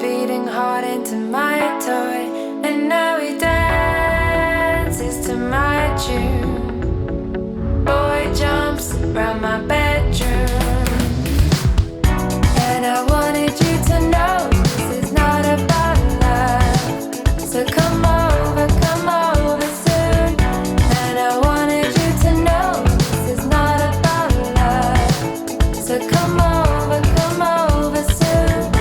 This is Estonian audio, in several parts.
beating hard into my toy, and now he dances to my tune. Boy jumps around my bedroom, and I wanted you to know this is not about love. So come over soon. And I wanted you to know this is not about love. So come over soon.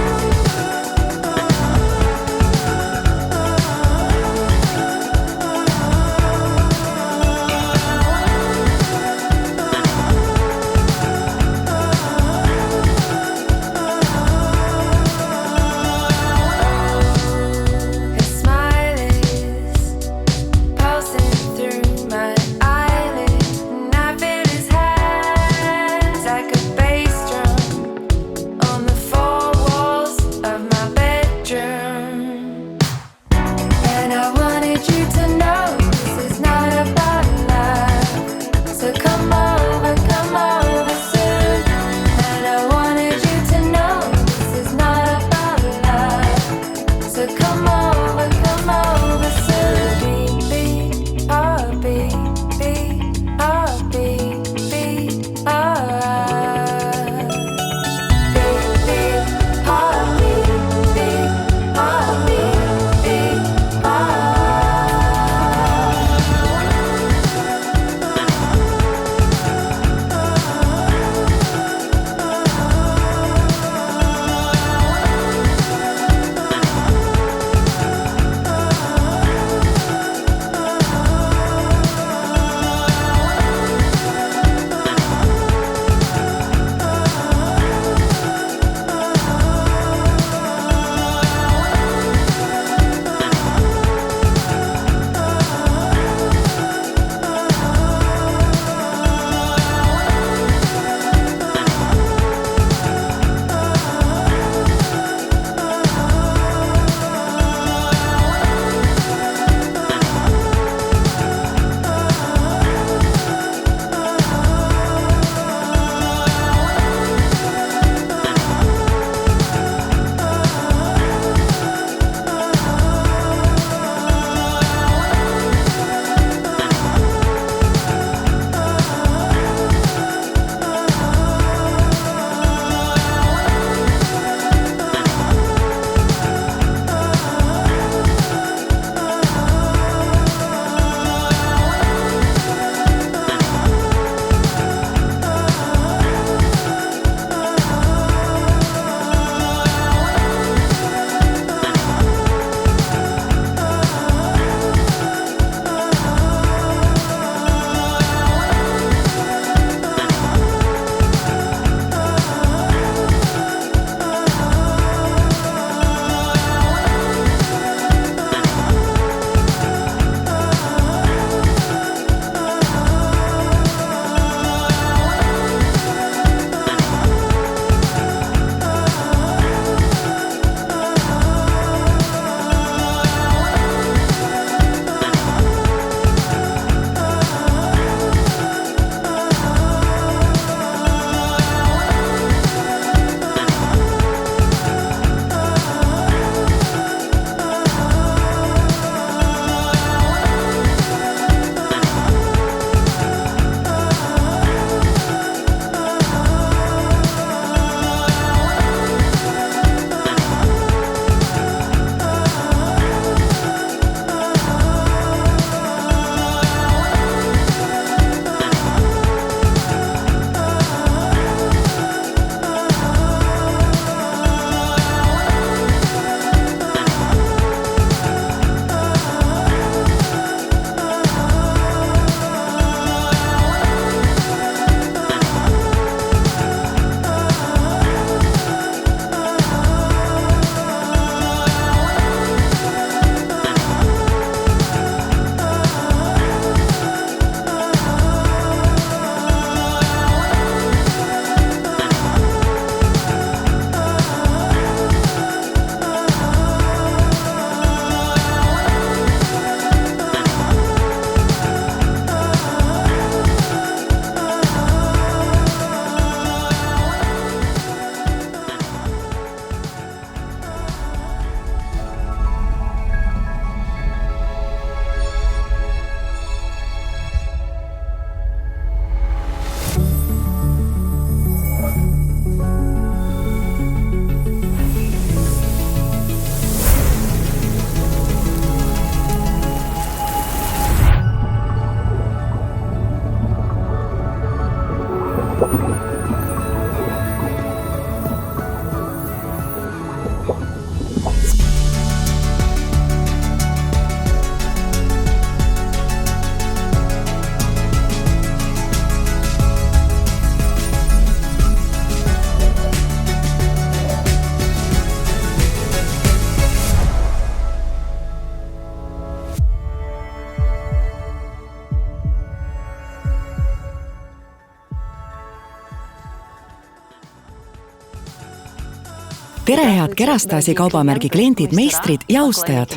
Tere head Kerastasi kaubamärgi kliendid, meistrid ja austajad!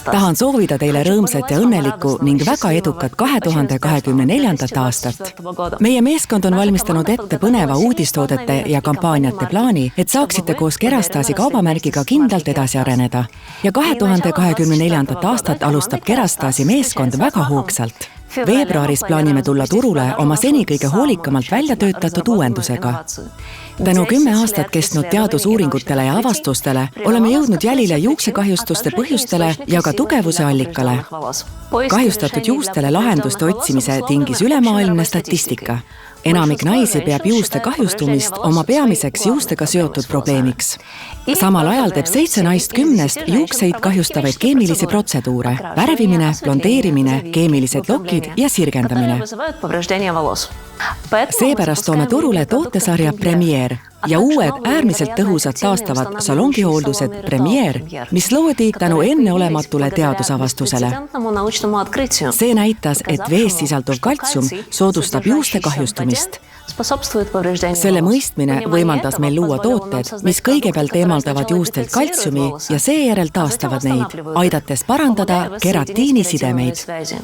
Tahan soovida teile rõõmsat ja õnnelikku ning väga edukat 2024. aastat. Meie meeskond on valmistanud ette põneva uudistoodete ja kampaaniate plaani, et saaksite koos Kerastasi kaubamärgiga kindlalt edasi areneda. Ja 2024. aastat alustab Kerastasi meeskond väga hoogsalt. Veebruaris plaanime tulla turule oma seni kõige hoolikamalt välja töötatud uuendusega. Tänu 10 aastat kestnud teadusuuringutele ja avastustele oleme jõudnud jälile juuksekahjustuste põhjustele ja ka tugevuse allikale. Kahjustatud juustele lahenduste otsimise tingis ülemaailmne statistika. Enamik naisi peab juuste kahjustumist oma peamiseks juustega seotud probleemiks. Samal ajal teeb 7 naist 10 juukseid kahjustavaid keemilisi protseduure, värvimine, blondeerimine, keemilised lokid ja sirgendamine. Seepärast toome turule tootesarja Premier ja uued äärmiselt tõhusad taastavad salongihooldused Premier, mis loodi tänu enneolematule teadusavastusele. See näitas, et vees sisalduv kaltsium soodustab juuste kahjustumist. Selle mõistmine võimaldas meil luua tooted, mis kõigepealt eemaldavad juustelt kaltsiumi ja seejärel taastavad neid, aidates parandada keratiinisidemeid.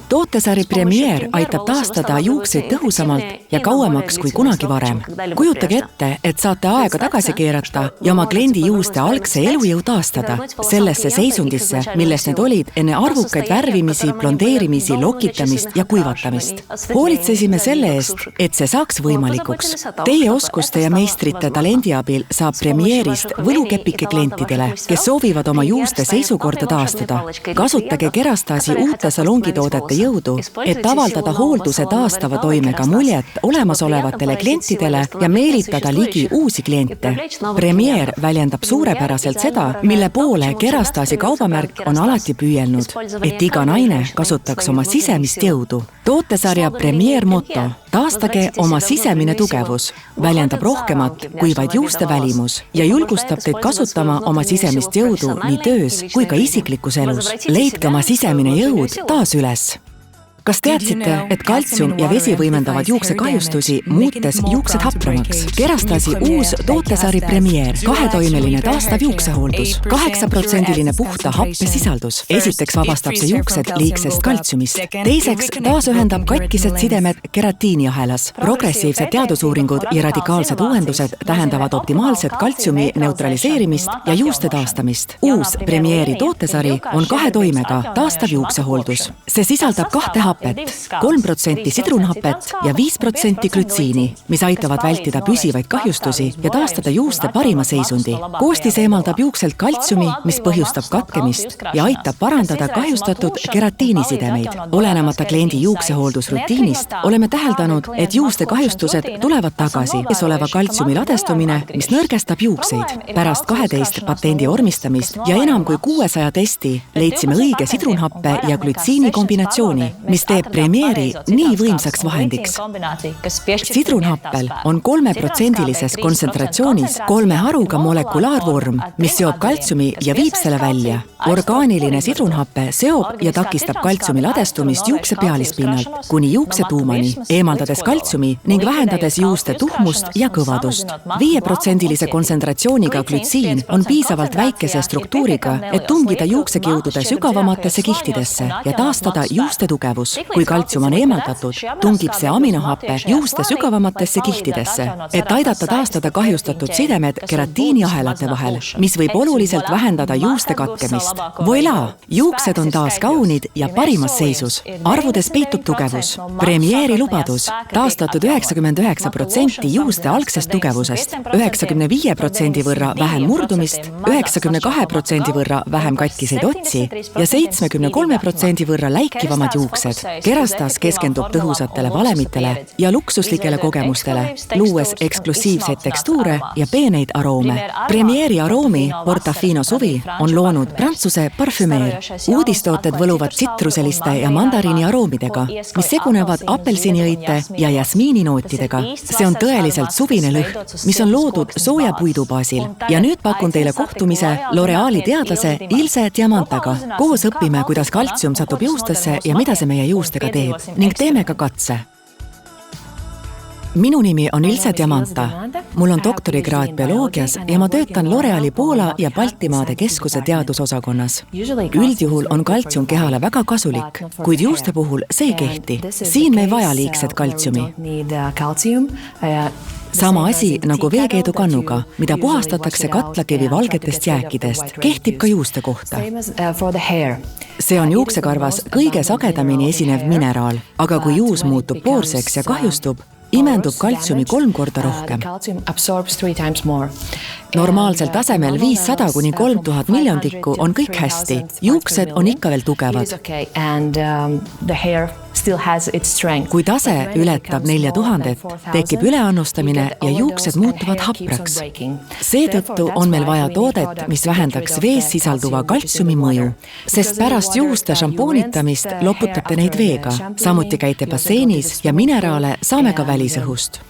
Tootesari Premier aitab taastada juukseid tõhusamalt ja kauemaks kui kunagi varem. Kujutage ette, et saate aega tagasi keerata ja oma kliendi juuste algse elujõu taastada sellesse seisundisse, milles need olid enne arvukaid värvimisi, blondeerimisi, lokitamist ja kuivatamist. Hoolitsesime selle eest, et see saaks võimalikuks. Teie oskuste ja meistrite talendi abil saab Premierist võlukepike klientidele, kes soovivad oma juuste seisukorda taastada. Kasutage Kerastasi uute salongitoodete jõudu, et avaldada hoolduse taastava toimega muljet olemasolevatele klientidele ja meelitada ligi uusi kliente. Premier väljendab suurepäraselt seda, mille poole Kerastasi kaubamärk on alati püüelnud, et iga naine kasutaks oma sisemist jõudu. Tootesarja Premier moto taastage oma sisemine tugevus, väljendab rohkemat kui vaid juuste välimus ja julgustab teid kasutama oma sisemist jõudu nii töös kui ka isiklikus elus. Leidke oma sisemine jõud taas üles. Kas teadsite, et kaltsium ja vesi võimendavad juuksekahjustusi, muutes juuksed hapramaks? Kerastasi uus tootesari Premier, 2-toimeline taastav juuksehooldus, 8% puhta happesisaldus. Esiteks vabastab see juuksed liigsest kaltsiumist. Teiseks taasühendab katkised sidemed keratiiniahelas. Progressiivsed teadusuuringud ja radikaalsed uuendused tähendavad optimaalset kaltsiumi neutraliseerimist ja juuste taastamist. Uus Premieri tootesari on 2 toimega taastav juuksehooldus. See sisaldab 2 hapet, 3% sidrunhapet ja 5% glütsiini, mis aitavad vältida püsivaid kahjustusi ja taastada juuste parima seisundi. Koostis eemaldab juukselt kaltsiumi, mis põhjustab katkemist ja aitab parandada kahjustatud keratiinisidemeid. Olenemata kliendi juuksehooldusrutiinist oleme täheldanud, et juuste kahjustused tulevad tagasi, kes oleva kaltsiumi ladestumine, mis nõrgestab juukseid. Pärast 12 patendi ormistamist ja enam kui 600 testi leidsime õige sidrunhappe ja glütsiini kombinatsiooni, mis teeb Premieri nii võimsaks vahendiks. Sidrunhappel on 3% kontsentratsioonis 3 haruga molekulaarvorm, mis seob kaltsiumi ja viib selle välja. Orgaaniline sidrunhappe seob ja takistab kaltsiumi ladestumist juukse pealispinnalt kuni juukse tuumani, eemaldades kaltsiumi ning vähendades juuste tuhmust ja kõvadust. 5% kontsentratsiooniga glütsiin on piisavalt väikese struktuuriga, et tungida juuksekiudude sügavamatesse kihtidesse ja taastada juuste tugevus. Kui kaltsium on eemaldatud, tungib see aminohappe juuste sügavamatesse kihtidesse, et aidata taastada kahjustatud sidemed keratiiniahelate vahel, mis võib oluliselt vähendada juuste katkemist. Voilà! Juuksed on taas kaunid ja parimas seisus. Arvudes peitub tugevus. Premieri lubadus. Taastatud 99% juuste algsest tugevusest, 95% võrra vähem murdumist, 92% võrra vähem katkiseid otsi ja 73% võrra läikivamad juuksed. Kerastas keskendub tõhusatele valemitele ja luksuslikele kogemustele, luues eksklusiivseid tekstuure ja peeneid aroome. Premieri aroomi Portofino suvi on loonud Prantsuse parfümeer. Uudistooted võluvad tsitruseliste ja mandariini aroomidega, mis segunevad apelsiniõite ja jasmiininootidega. See on tõeliselt suvine lõhn, mis on loodud sooja puidu baasil. Ja nüüd pakun teile kohtumise L'Oreali teadlase Ilse Diamantaga. Koos õpime, kuidas kaltsium satub juustesse ja mida see meie juustega teeb ning teeme ka katse. Minu nimi on Ilse Diamanta. Mul on doktorikraad bioloogias ja ma töötan L'Oreali Poola ja Baltimaade keskuse teadusosakonnas. Üldjuhul on kaltsium kehale väga kasulik, kuid juuste puhul see ei kehti. Siin me ei vaja liigset kaltsiumi. Sama asi nagu veekeedukannuga, mida puhastatakse katlakivi valgetest jääkidest, kehtib ka juuste kohta. See on juuksekarvas kõige sagedamini esinev mineraal, aga kui juus muutub poorseks ja kahjustub, imendub kaltsiumi 3 korda rohkem. Normaalsel tasemel 500 kuni 3000 miljondikku on kõik hästi. Juuksed on ikka veel tugevad. Kui tase ületab 4000, tekib üleannustamine ja juuksed muutuvad hapraks. Seetõttu on meil vaja toodet, mis vähendaks vees sisalduva kaltsiumi mõju, sest pärast juuste šampoonitamist loputate neid veega. Samuti käite basseinis ja mineraale saame ka välisõhust.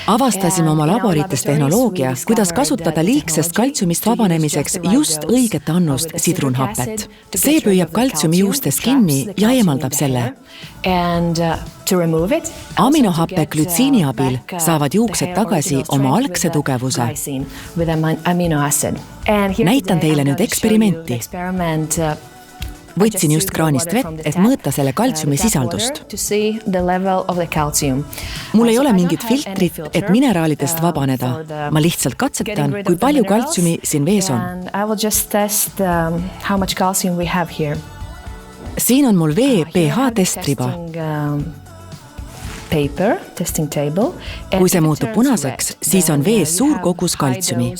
Avastasime oma laborites tehnoloogia, kuidas kasutada liigsest kaltsiumist vabanemiseks just õiget annust sidrunhapet. See püüab kaltsiumi juustest kinni ja eemaldab selle. Aminohappe glütsiini abil saavad juuksed tagasi oma algse tugevuse. Näitan teile nüüd eksperimenti. Võtsin just kraanist vett, et mõõta selle kaltsiumi sisaldust. Mul ei ole mingit filtrit, et mineraalidest vabaneda. Ma lihtsalt katsetan, kui palju kaltsiumi siin vees on. Siin on mul vee pH testriba. Kui see muutub punaseks, siis on vees suur kogus kaltsiumi.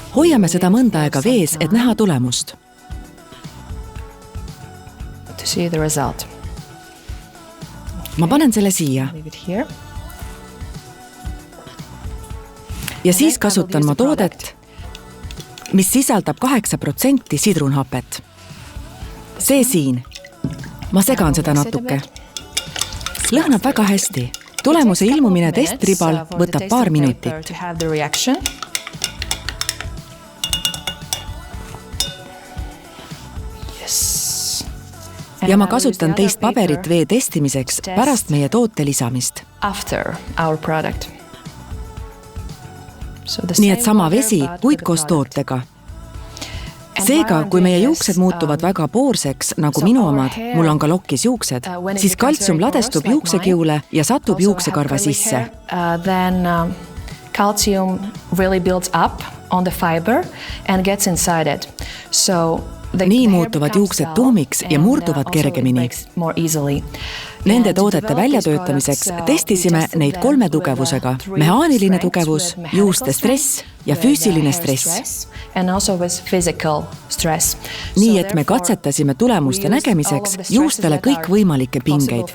Hoiame seda mõnda aega vees, et näha tulemust. Ma panen selle siia. Ja siis kasutan ma toodet, mis sisaldab 8% sidrunhapet. See siin. Ma segan seda natuke. Lõhnab väga hästi. Tulemuse ilmumine testribal võtab paar minutit. Ja ma kasutan teist paberit vee testimiseks pärast meie toote lisamist. Nii et sama vesi, kuid koos tootega. Seega, kui meie juuksed muutuvad väga poorseks, nagu minu omad, mul on ka lokkis juuksed, siis kaltsium ladestub juuksekiule ja satub juuksekarva sisse. Calcium really builds up on the fiber and gets inside it. Nii muutuvad juuksed tuhmiks ja murduvad kergemini. Nende toodete väljatöötamiseks testisime neid 3 tugevusega. Mehaaniline tugevus, juuste stress ja füüsiline stress. Nii et me katsetasime tulemuste nägemiseks juustele kõik võimalikke pingeid.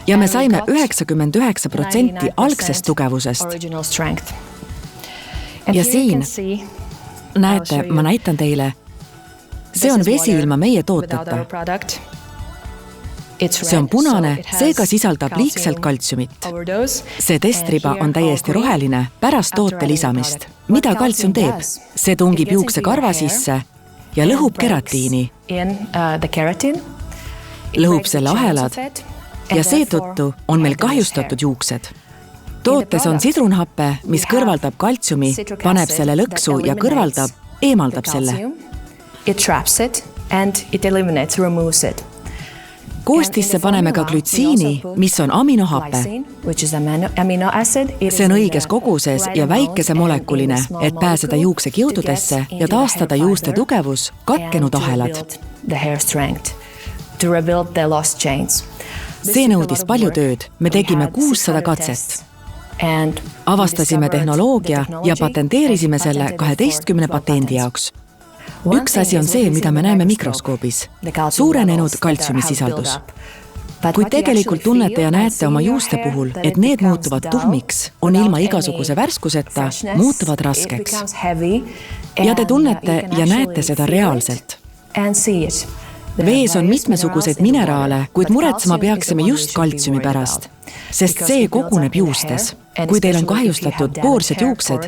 Ja me saime 99% algsest tugevusest. Ja siin näete, ma näitan teile. See on vesi ilma meie tooteta. See on punane, seega sisaldab liigselt kaltsiumit. See testriba on täiesti roheline pärast toote lisamist. Mida kaltsium teeb? See tungib juuksekarva sisse ja lõhub keratiini. Lõhub selle ahelad ja seetõttu on meil kahjustatud juuksed. Tootes on sidrunhappe, mis kõrvaldab kaltsiumi, paneb selle lõksu ja kõrvaldab, eemaldab selle. Koostisse paneme ka glütsiini, mis on aminohappe. See on õiges koguses ja väikese molekuline, et pääseda juuksekiududesse ja taastada juuste tugevus, katkenud ahelad. See nõudis palju tööd. Me tegime 600 katset. Avastasime tehnoloogia ja patenteerisime selle 12 patendi jaoks. Üks asi on see, mida me näeme mikroskoobis. Suurenenud kaltsiumisisaldus. Kui tegelikult tunnete ja näete oma juuste puhul, et need muutuvad tuhmiks, on ilma igasuguse värskuseta, muutuvad raskeks. Ja te tunnete ja näete seda reaalselt. Vees on mitmesuguseid mineraale, kuid muretsema peaksime just kaltsiumi pärast, sest see koguneb juustes. Kui teil on kahjustatud poorsed juuksed,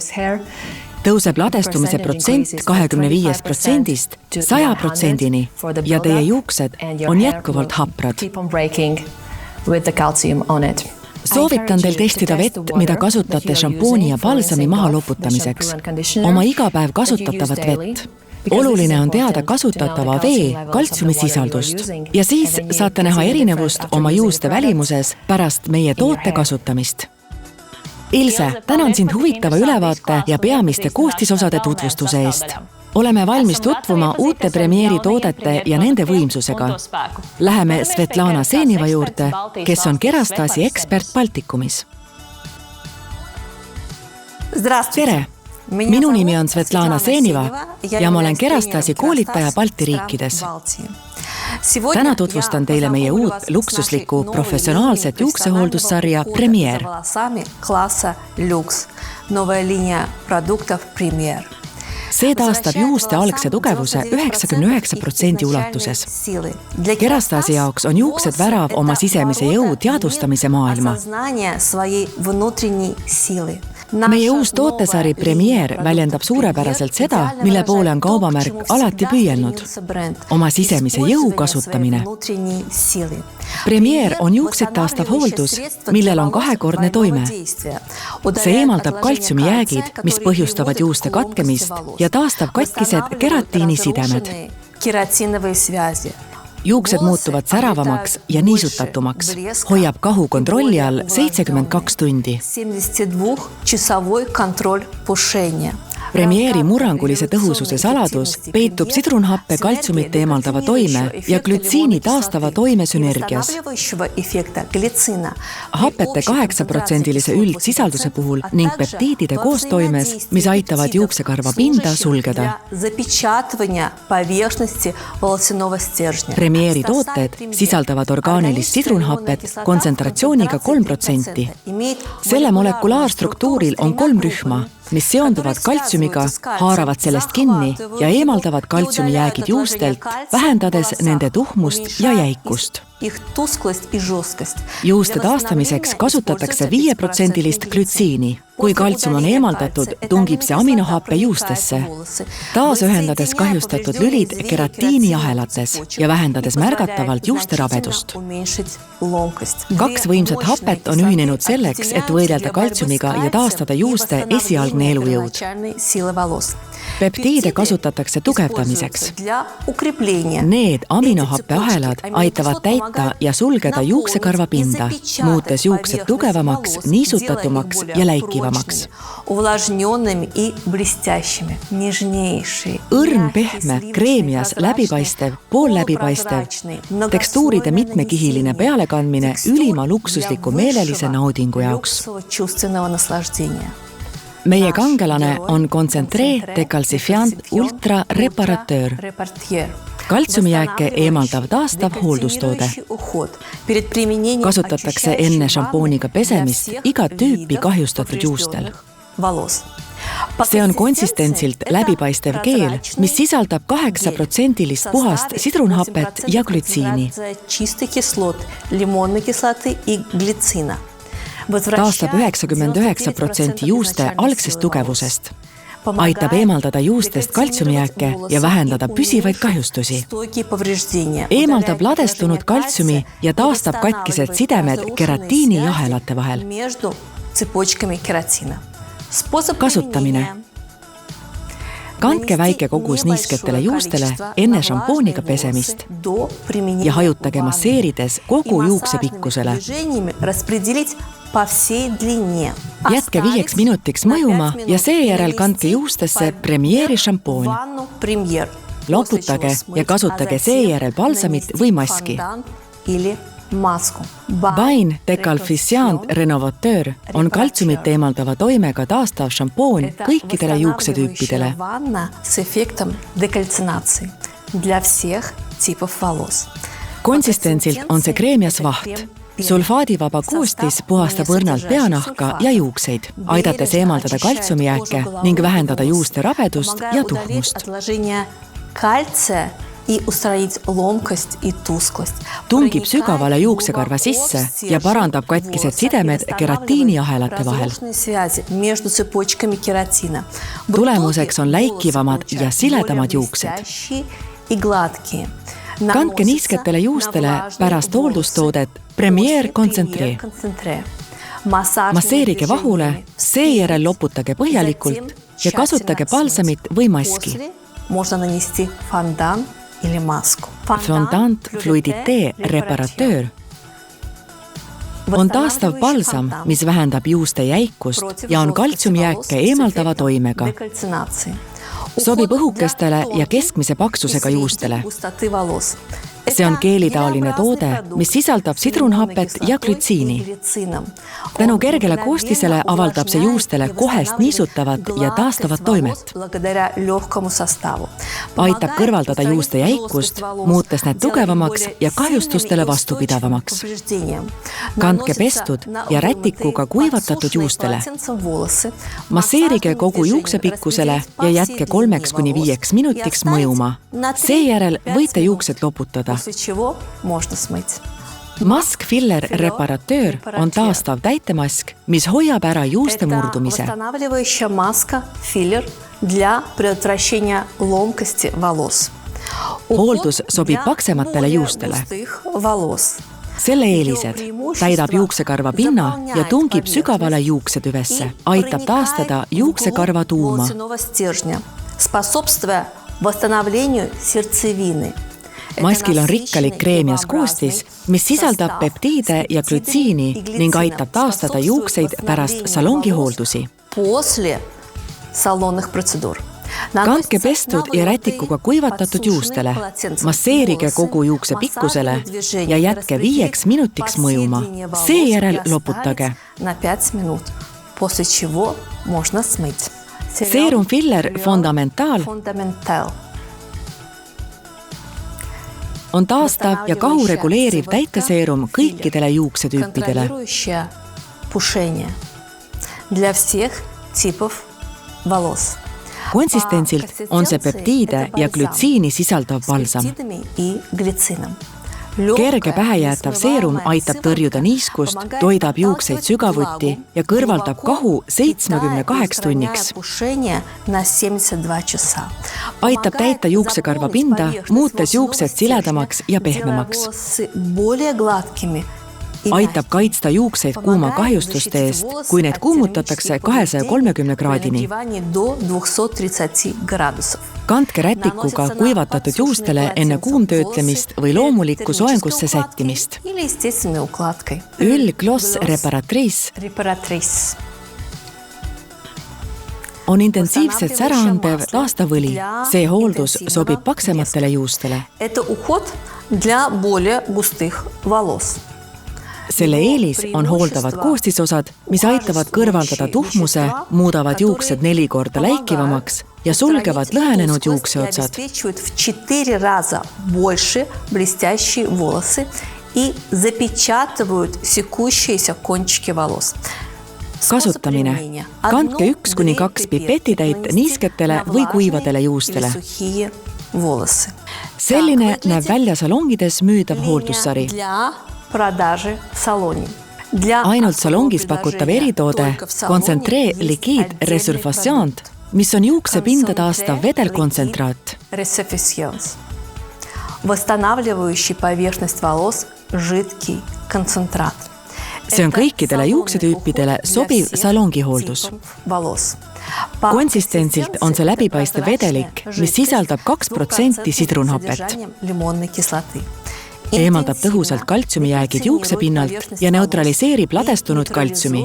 Tõuseb ladestumise protsent 25%-st 100%-ni ja teie juuksed on jätkuvalt haprad. Soovitan teil testida vett, mida kasutate šampooni ja balsami maha loputamiseks. Oma igapäev kasutatavat vett. Oluline on teada kasutatava vee kaltsiumisisaldust ja siis saate näha erinevust oma juuste välimuses pärast meie toote kasutamist. Ilse, tänan sind huvitava ülevaate ja peamiste koostisosade tutvustuse eest. Oleme valmis tutvuma uute Premieri toodete ja nende võimsusega. Läheme Svetlana Seniva juurde, kes on Kerastasi ekspert Baltikumis. Tere! Minu nimi on Svetlana Seniva ja ma olen Kerastasi koolitaja Balti riikides. Täna tutvustan teile meie uut luksuslikku professionaalset juuksehooldussarja Premier. See taastab juuste algse tugevuse 99% ulatuses. Kerastasi jaoks on juuksed värav oma sisemise jõu teadvustamise maailma. Meie uus tootesari Premier väljendab suurepäraselt seda, mille poole on kaubamärk alati püüelnud. Oma sisemise jõu kasutamine. Premier on juuksed taastav hooldus, millel on kahekordne toime. See eemaldab kaltsiumijäägid, mis põhjustavad juuste katkemist ja taastab katkised keratiinisidemed. Juuksed muutuvad säravamaks ja niisutatumaks. Hoiab kahu kontrolli all 72 tundi. Premieri murrangulise tõhususe saladus peitub sidrunhappe kaltsiumit eemaldava toime ja glütsiini taastava toime sünergias. Hapete 8% üldsisalduse puhul ning peptiidide koostoimes, mis aitavad juuksekarva pinda sulgeda. Premieri tooted sisaldavad orgaanilist sidrunhapet kontsentratsiooniga 3%. Selle molekulaarstruktuuril on 3 rühma, mis seonduvad kaltsiumiga, haaravad sellest kinni ja eemaldavad kaltsiumijäägid juustelt, vähendades nende tuhmust ja jäikust. Juuste taastamiseks kasutatakse 5% glütsiini. Kui kaltsium on eemaldatud, tungib see aminohappe juustesse, taas ühendades kahjustatud lülid keratiiniahelates ja vähendades märgatavalt juuste rabedust. 2 võimsat hapet on ühinenud selleks, et võidelda kaltsiumiga ja taastada juuste esialgne elujõud. Peptiide kasutatakse tugevdamiseks. Need aminohappe ahelad aitavad täita ja sulgeda juuksekarva pinda, muutes juuksed tugevamaks, niisutatumaks ja läikivamaks. Õrn, pehme, kreemias, läbipaistev, poolläbipaistev, tekstuuride mitmekihiline pealekandmine ülima luksusliku meelelise naudingu jaoks. Meie kangelane on Concentré Decalcifiant Ultra Reparateur. Kaltsiumijääke eemaldav taastav hooldustoode. Kasutatakse enne šampooniga pesemist igat tüüpi kahjustatud juustel. See on konsistentsilt läbipaistev keel, mis sisaldab 8% puhast sidrunhapet ja glütsiini. Taastab 99% juuste algsest tugevusest. Aitab eemaldada juustest kaltsiumijääke ja vähendada püsivaid kahjustusi. Eemaldab ladestunud kaltsiumi ja taastab katkised sidemed keratiiniahelate vahel. Kasutamine. Kandke väike kogus niisketele juustele enne šampooniga pesemist ja hajutage masseerides kogu juukse pikkusele. Jätke 5 minutiks mõjuma ja seejärel kandke juustesse Premieri šampoon. Loputage ja kasutage seejärel balsamit või maski. Bain Decalcifiant Renovateur on kaltsiumit eemaldava toimega taastav šampoon kõikidele juuksetüüpidele. Konsistentsilt on see kreemias vaht. Sulfaadivaba koostis puhastab õrnalt peanahka ja juukseid, aidates eemaldada kaltsiumijääke ning vähendada juuste rabedust ja tuhmust. Tungib sügavale juuksekarva sisse ja parandab katkised sidemed keratiiniahelate vahel. Tulemuseks on läikivamad ja siledamad juuksed. Kandke niisketele juustele pärast hooldustoodet Premier Concentré. Masseerige vahule, seejärel loputage põhjalikult ja kasutage balsamit või maski. Fondant Fluidité Reparateur on taastav balsam, mis vähendab juuste jäikust ja on kaltsiumjääke eemaldava toimega. Sobib õhukestele ja keskmise paksusega juustele. See on keelitaoline toode, mis sisaldab sidrunhapet ja glütsiini. Tänu kergele koostisele avaldab see juustele kohest niisutavat ja taastavat toimet. Aitab kõrvaldada juuste jäikust, muutes need tugevamaks ja kahjustustele vastupidavamaks. Kandke pestud ja rätikuga kuivatatud juustele. Masseerige kogu juuksepikkusele ja jätke 3–5 minutiks mõjuma. Seejärel võite juuksed loputada. Mask Filler Reparateur on taastav täitemask, mis hoiab ära juuste murdumise. Hooldus sobib paksematele juustele. Selle eelised täidab juuksekarva pinna ja tungib sügavale juuksetüvesse. Aitab taastada juuksekarva tuuma. Maskil on rikkalik kreemias koostis, mis sisaldab peptiide ja glütsiini ning aitab taastada juukseid pärast salongihooldusi. Kandke pestud ja rätikuga kuivatatud juustele. Masseerige kogu juukse pikkusele ja jätke 5 minutiks mõjuma. Seejärel loputage. Serum Filler Fondamental on taastav ja kahu reguleeriv täiteseerum kõikidele juuksetüüpidele. Konsistentsilt on see peptiide ja glütsiini sisaldav balsam. Kerge pähejäätav seerum aitab tõrjuda niiskust, toidab juukseid sügavuti ja kõrvaldab kahu 78 tunniks. Aitab täita juuksekarva pinda, muutes juuksed siledamaks ja pehmemaks. Aitab kaitsta juukseid kuuma kahjustuste eest, kui need kuumutatakse 230 kraadini. Kandke rätikuga kuivatatud juustele enne kuumtöötlemist või loomulikku soengusse sättimist. Huile Gloss Reparatrice on intensiivselt säraandev taastav õli. See hooldus sobib paksematele juustele. Selle eelis on hooldavad koostisosad, mis aitavad kõrvaldada tuhmuse, muudavad juuksed 4 korda läikivamaks ja sulgevad lõhenenud juukseotsad. Kasutamine. Kandke 1–2 pipetitäit niisketele või kuivadele juustele. Selline näeb välja salongides müüdav hooldussari. Ainult salongis pakutav eritoode Concentré Liquide Resurfacient, mis on juuksepinda taastav vedelkontsentraat. See on kõikidele juuksetüüpidele sobiv salongihooldus. Konsistentsilt on see läbipaistev vedelik, mis sisaldab 2% sidrunhapet. Eemaldab tõhusalt kaltsiumijäägid juuksepinnalt ja neutraliseerib ladestunud kaltsiumi.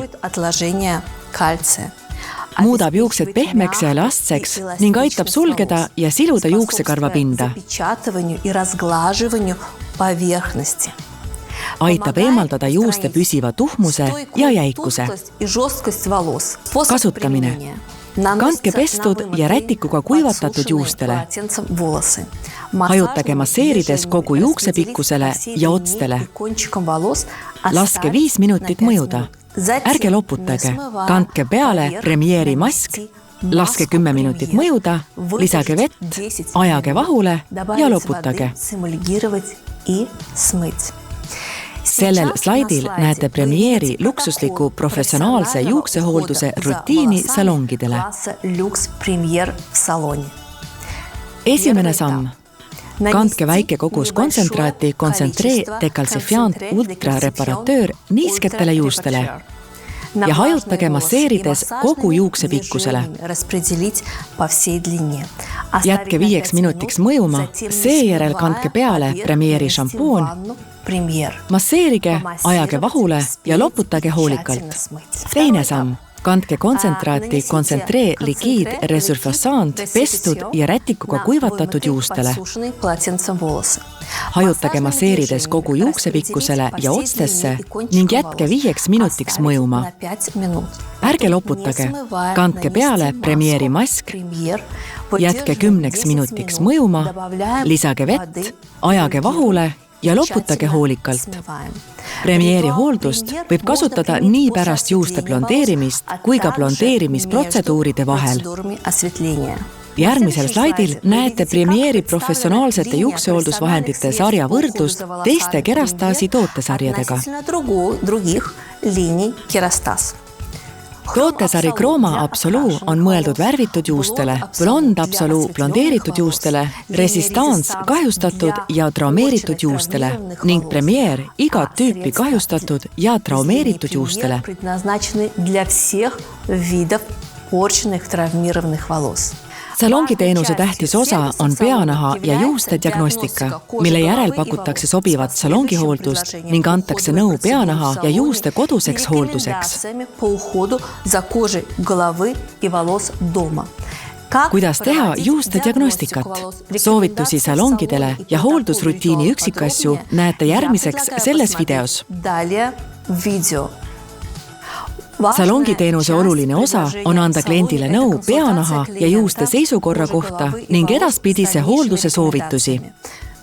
Muudab juuksed pehmeks ja elastseks ning aitab sulgeda ja siluda juuksekarva pinda. Aitab eemaldada juuste püsiva tuhmuse ja jäikuse. Kasutamine. Kandke pestud ja rätikuga kuivatatud juustele. Hajutage masseerides kogu juuksepikkusele ja otstele. Laske 5 minutit mõjuda. Ärge loputage. Kandke peale Premieri mask Laske 10 minutit mõjuda, lisage vett, ajage vahule ja loputage. Sellel slaidil näete Premieri luksusliku professionaalse juuksehoolduse rutiini salongidele. Esimene samm. Kandke väike kogus kontsentraati Concentré Decalcifiant Ultra Reparateur niisketele juustele ja hajutage masseerides kogu juukse pikkusele. Jätke 5 minutiks mõjuma, seejärel kandke peale Premieri šampoon, masseerige, ajage vahule ja loputage hoolikalt. Teine samm. Kandke kontsentraati Concentré Liquide Resurfacant pestud ja rätikuga kuivatatud juustele. Hajutage masseerides kogu juukse pikkusele ja otstesse ning jätke 5 minutiks mõjuma. Ärge loputage, kandke peale Premieri mask, jätke 10 minutiks mõjuma, lisage vett, ajage vahule ja loputage hoolikalt. Premieri hooldust võib kasutada nii pärast juuste blondeerimist kui ka blondeerimisprotseduuride vahel. Järgmisel slaidil näete Premieri professionaalsete juuksehooldusvahendite sarja võrdlust teiste Kerastasi tootesarjadega. Tootesari Chroma Absolu on mõeldud värvitud juustele, Blond Absolu blondeeritud juustele, Resistance kahjustatud ja traumeeritud juustele ning Premier igat tüüpi kahjustatud ja traumeeritud juustele. Salongiteenuse tähtis osa on peanaha ja juuste diagnostika, mille järel pakutakse sobivat salongihooldust ning antakse nõu peanaha ja juuste koduseks hoolduseks. Kuidas teha juuste diagnostikat? Soovitusi salongidele ja hooldusrutiini üksikasju näete järgmiseks selles videos. Salongiteenuse oluline osa on anda kliendile nõu peanaha ja juuste seisukorra kohta ning edaspidise hoolduse soovitusi.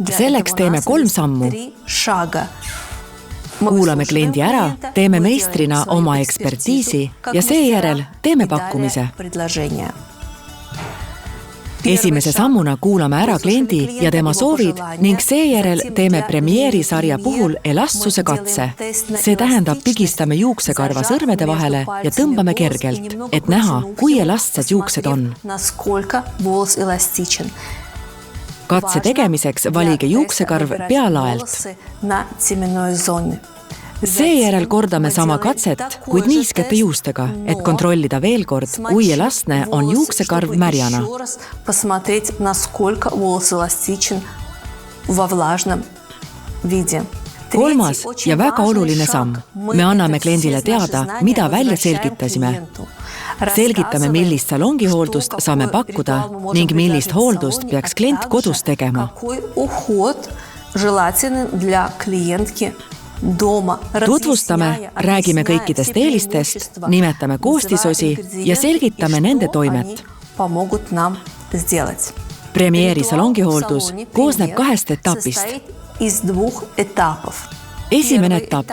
Selleks teeme 3 sammu. Kuulame kliendi ära, teeme meistrina oma ekspertiisi ja seejärel teeme pakkumise. Esimese sammuna kuulame ära kliendi ja tema soovid ning seejärel teeme Premieri sarja puhul elastsuse katse. See tähendab, pigistame juuksekarva sõrmede vahele ja tõmbame kergelt, et näha, kui elastsed juuksed on. Katse tegemiseks valige juuksekarv pealaelt. Seejärel kordame sama katset, kuid niiskete juustega, et kontrollida veel kord, kui elastne on juuksekarv märjana. Kolmas ja väga oluline samm. Me anname kliendile teada, mida välja selgitasime. Selgitame, millist salongihooldust saame pakkuda ning millist hooldust peaks klient kodus tegema. Tutvustame, räägime kõikidest eelistest, nimetame koostisosi ja selgitame nende toimet. Premieri salongihooldus koosneb 2 etapist. Esimene etapp.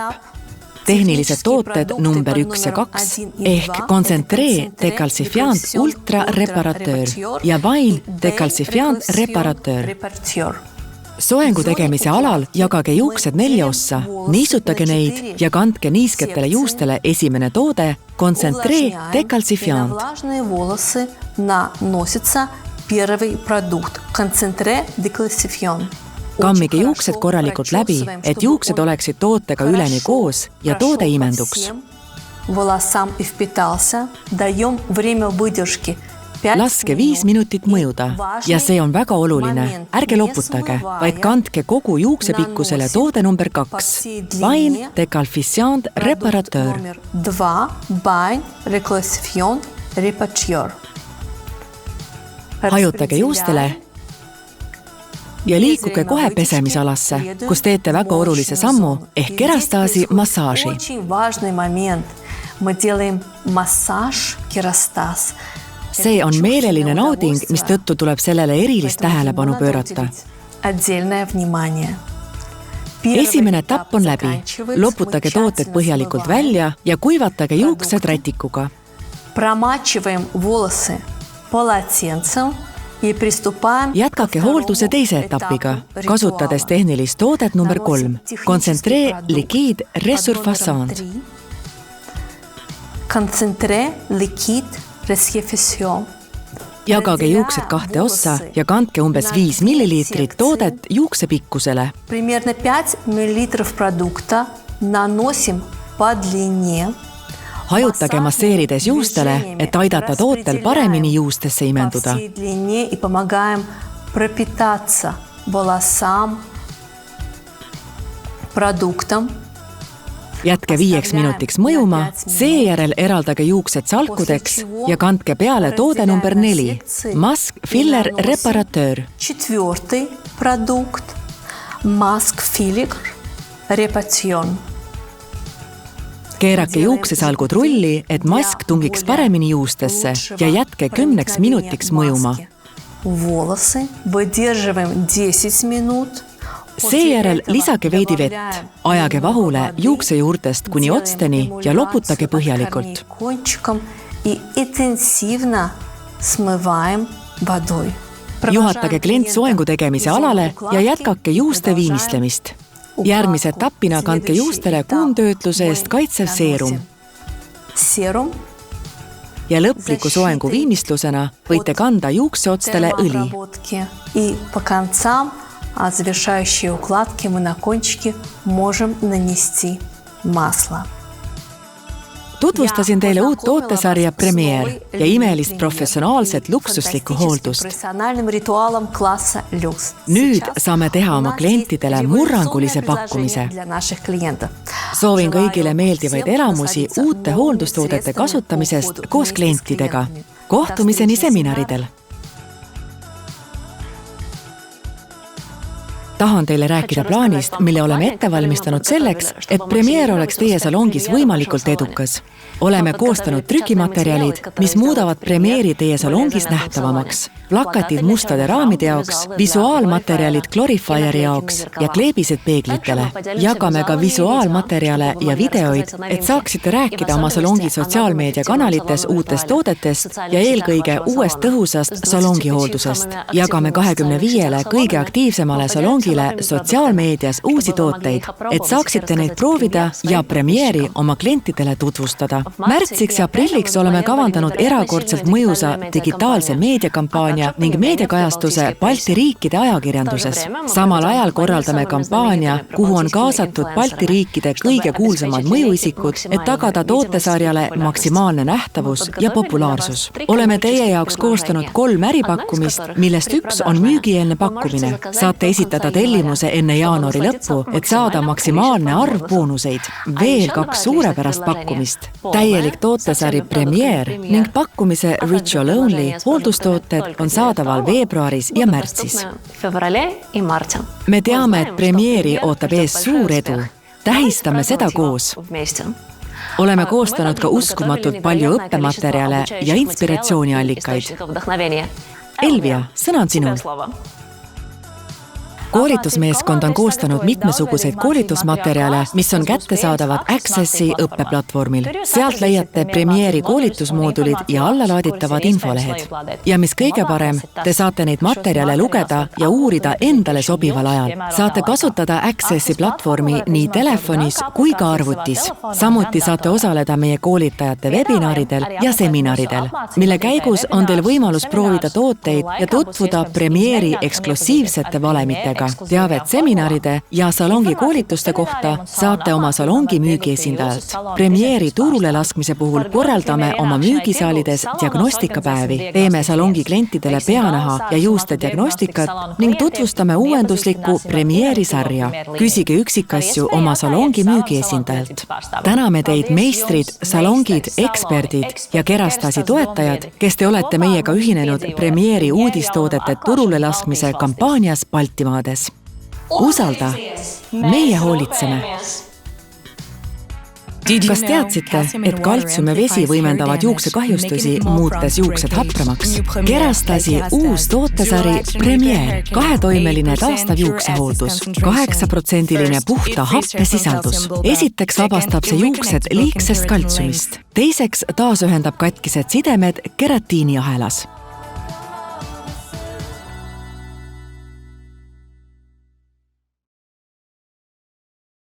Tehnilised tooted number 1 ja 2 ehk Concentré Decalcifiant Ultra Reparateur ja Vain Decalcifiant Reparateur. Soengu tegemise alal jagage juuksed 4 ossa, niisutage neid ja kandke niisketele juustele esimene toode Concentré Decalcifiant. Kammige juuksed korralikult läbi, et juuksed oleksid tootega üleni koos ja toode imenduks. Laske 5 minutit mõjuda ja see on väga oluline. Ärge loputage, vaid kandke kogu juukse pikkusele toode number 2. Vain Decalcifiant Reparateur. Hajutage juustele ja liikuge kohe pesemisalasse, kus teete väga olulise sammu ehk Kerastasi massaaži. See on meeleline nauding, mis tõttu tuleb sellele erilist tähelepanu pöörata. Esimene etapp on läbi. Loputage tooted põhjalikult välja ja kuivatage juuksed rätikuga. полотенцем и приступаем. Jätkake hoolduse teise etapiga, kasutades tehnilist toodet number 3. Concentré liquide resurfaçant. Concentré liquide resurfaçant. Jagage juuksed 2 ossa ja kandke umbes 5 milliliitrit toodet juuksepikkusele. Примерно 5 мл продукта наносим по длине. Hajutage masseerides juustele, et aidata tootel paremini juustesse imenduda. И помогаем пропитаться волосам продуктом. Jätke 5 minutiks mõjuma, seejärel eraldage juuksed salkudeks ja kandke peale toode number 4. Mask Filler Reparateur. 4. продукт Mask Filler Reparateur. Keerake juuksesalgud rulli, et mask tungiks paremini juustesse ja jätke 10 minutiks mõjuma. Волосы выдерживаем 10 минут. Seejärel lisage veidi vett, ajage vahule juukse juurtest kuni otsteni ja loputage põhjalikult. И интенсивно смываем водой. Juhatage klient soengu tegemise alale ja jätkake juuste viimistlemist. Järgmise etapina kandke juustele kuumtöötluse eest kaitsev seerum. Ja lõpliku soengu viimistlusena võite kanda juukseotstele õli. И по концам завершающей укладки мы на кончике можем нанести масло. Tutvustasin teile uut tootesarja Premier ja imelist professionaalset luksuslikku hooldust. Nüüd saame teha oma klientidele murrangulise pakkumise. Soovin kõigile meeldivaid elamusi uute hooldustoodete kasutamisest koos klientidega. Kohtumiseni seminaridel! Tahan teile rääkida plaanist, mille oleme ette valmistanud selleks, et Premier oleks teie salongis võimalikult edukas. Oleme koostanud trükimaterjalid, mis muudavad Premieri teie salongis nähtavamaks. Plakatid mustade raamide jaoks, visuaalmaterjalid Glorifieri jaoks ja kleebised peeglitele. Jagame ka visuaalmaterjale ja videoid, et saaksite rääkida oma salongi sotsiaalmeediakanalites uutest toodetest ja eelkõige uuest tõhusast salongihooldusest. Jagame 25 kõige aktiivsemale salongile sotsiaalmeedias uusi tooteid, et saaksite neid proovida ja Premieri oma klientidele tutvustada. Märtsiks ja aprilliks oleme kavandanud erakordselt mõjusa digitaalse meediakampaania ning meediakajastuse Balti riikide ajakirjanduses. Samal ajal korraldame kampaania, kuhu on kaasatud Balti riikide kõige kuulsamad mõjuisikud, et tagada tootesarjale maksimaalne nähtavus ja populaarsus. Oleme teie jaoks koostanud 3 äripakkumist, millest üks on müügieelne pakkumine. Saate esitada tellimuse enne jaanuari lõppu, et saada maksimaalne arv boonuseid. Veel 2 suurepärast pakkumist. Täielik tootesari Premier ning pakkumise Ritual Only hooldustooted on saadaval veebruaris ja märtsis. Me teame, et Premieri ootab ees suur edu. Tähistame seda koos. Oleme koostanud ka uskumatult palju õppematerjale ja inspiratsiooniallikaid. Elvia, sõna on sinul. Koolitusmeeskond on koostanud mitmesuguseid koolitusmaterjale, mis on kättesaadavad Accessi õppeplatvormil. Sealt leiate Premieri koolitusmoodulid ja allalaaditavad infolehed. Ja mis kõige parem, te saate neid materjale lugeda ja uurida endale sobival ajal. Saate kasutada Accessi platvormi nii telefonis kui ka arvutis. Samuti saate osaleda meie koolitajate webinaridel ja seminaridel, mille käigus on teil võimalus proovida tooteid ja tutvuda Premieri eksklusiivsete valemitega. Teavet seminaride ja salongi koolituste kohta saate oma salongi müügiesindajalt. Premieri turule laskmise puhul korraldame oma müügisaalides diagnostikapäevi, teeme salongi klientidele peanaha ja juuste diagnostikat ning tutvustame uuenduslikku Premieri sarja. Küsige üksikasju oma salongi müügiesindajalt. Täname teid meistrid, salongid, eksperdid ja Kerastasi toetajad, kes te olete meiega ühinenud Premieri uudistoodete turule laskmise kampaanias Baltimaades. Usalda, meie hoolitseme. Kas teadsite, et kaltsium ja vesi võimendavad juuksekahjustusi, muutes juuksed hapramaks? Kerastasi uus tootesari Premier, 2-toimeline taastav juuksehooldus, 8% puhta happesisaldus. Esiteks vabastab see juuksed liigsest kaltsiumist. Teiseks taasühendab katkised sidemed keratiiniahelas.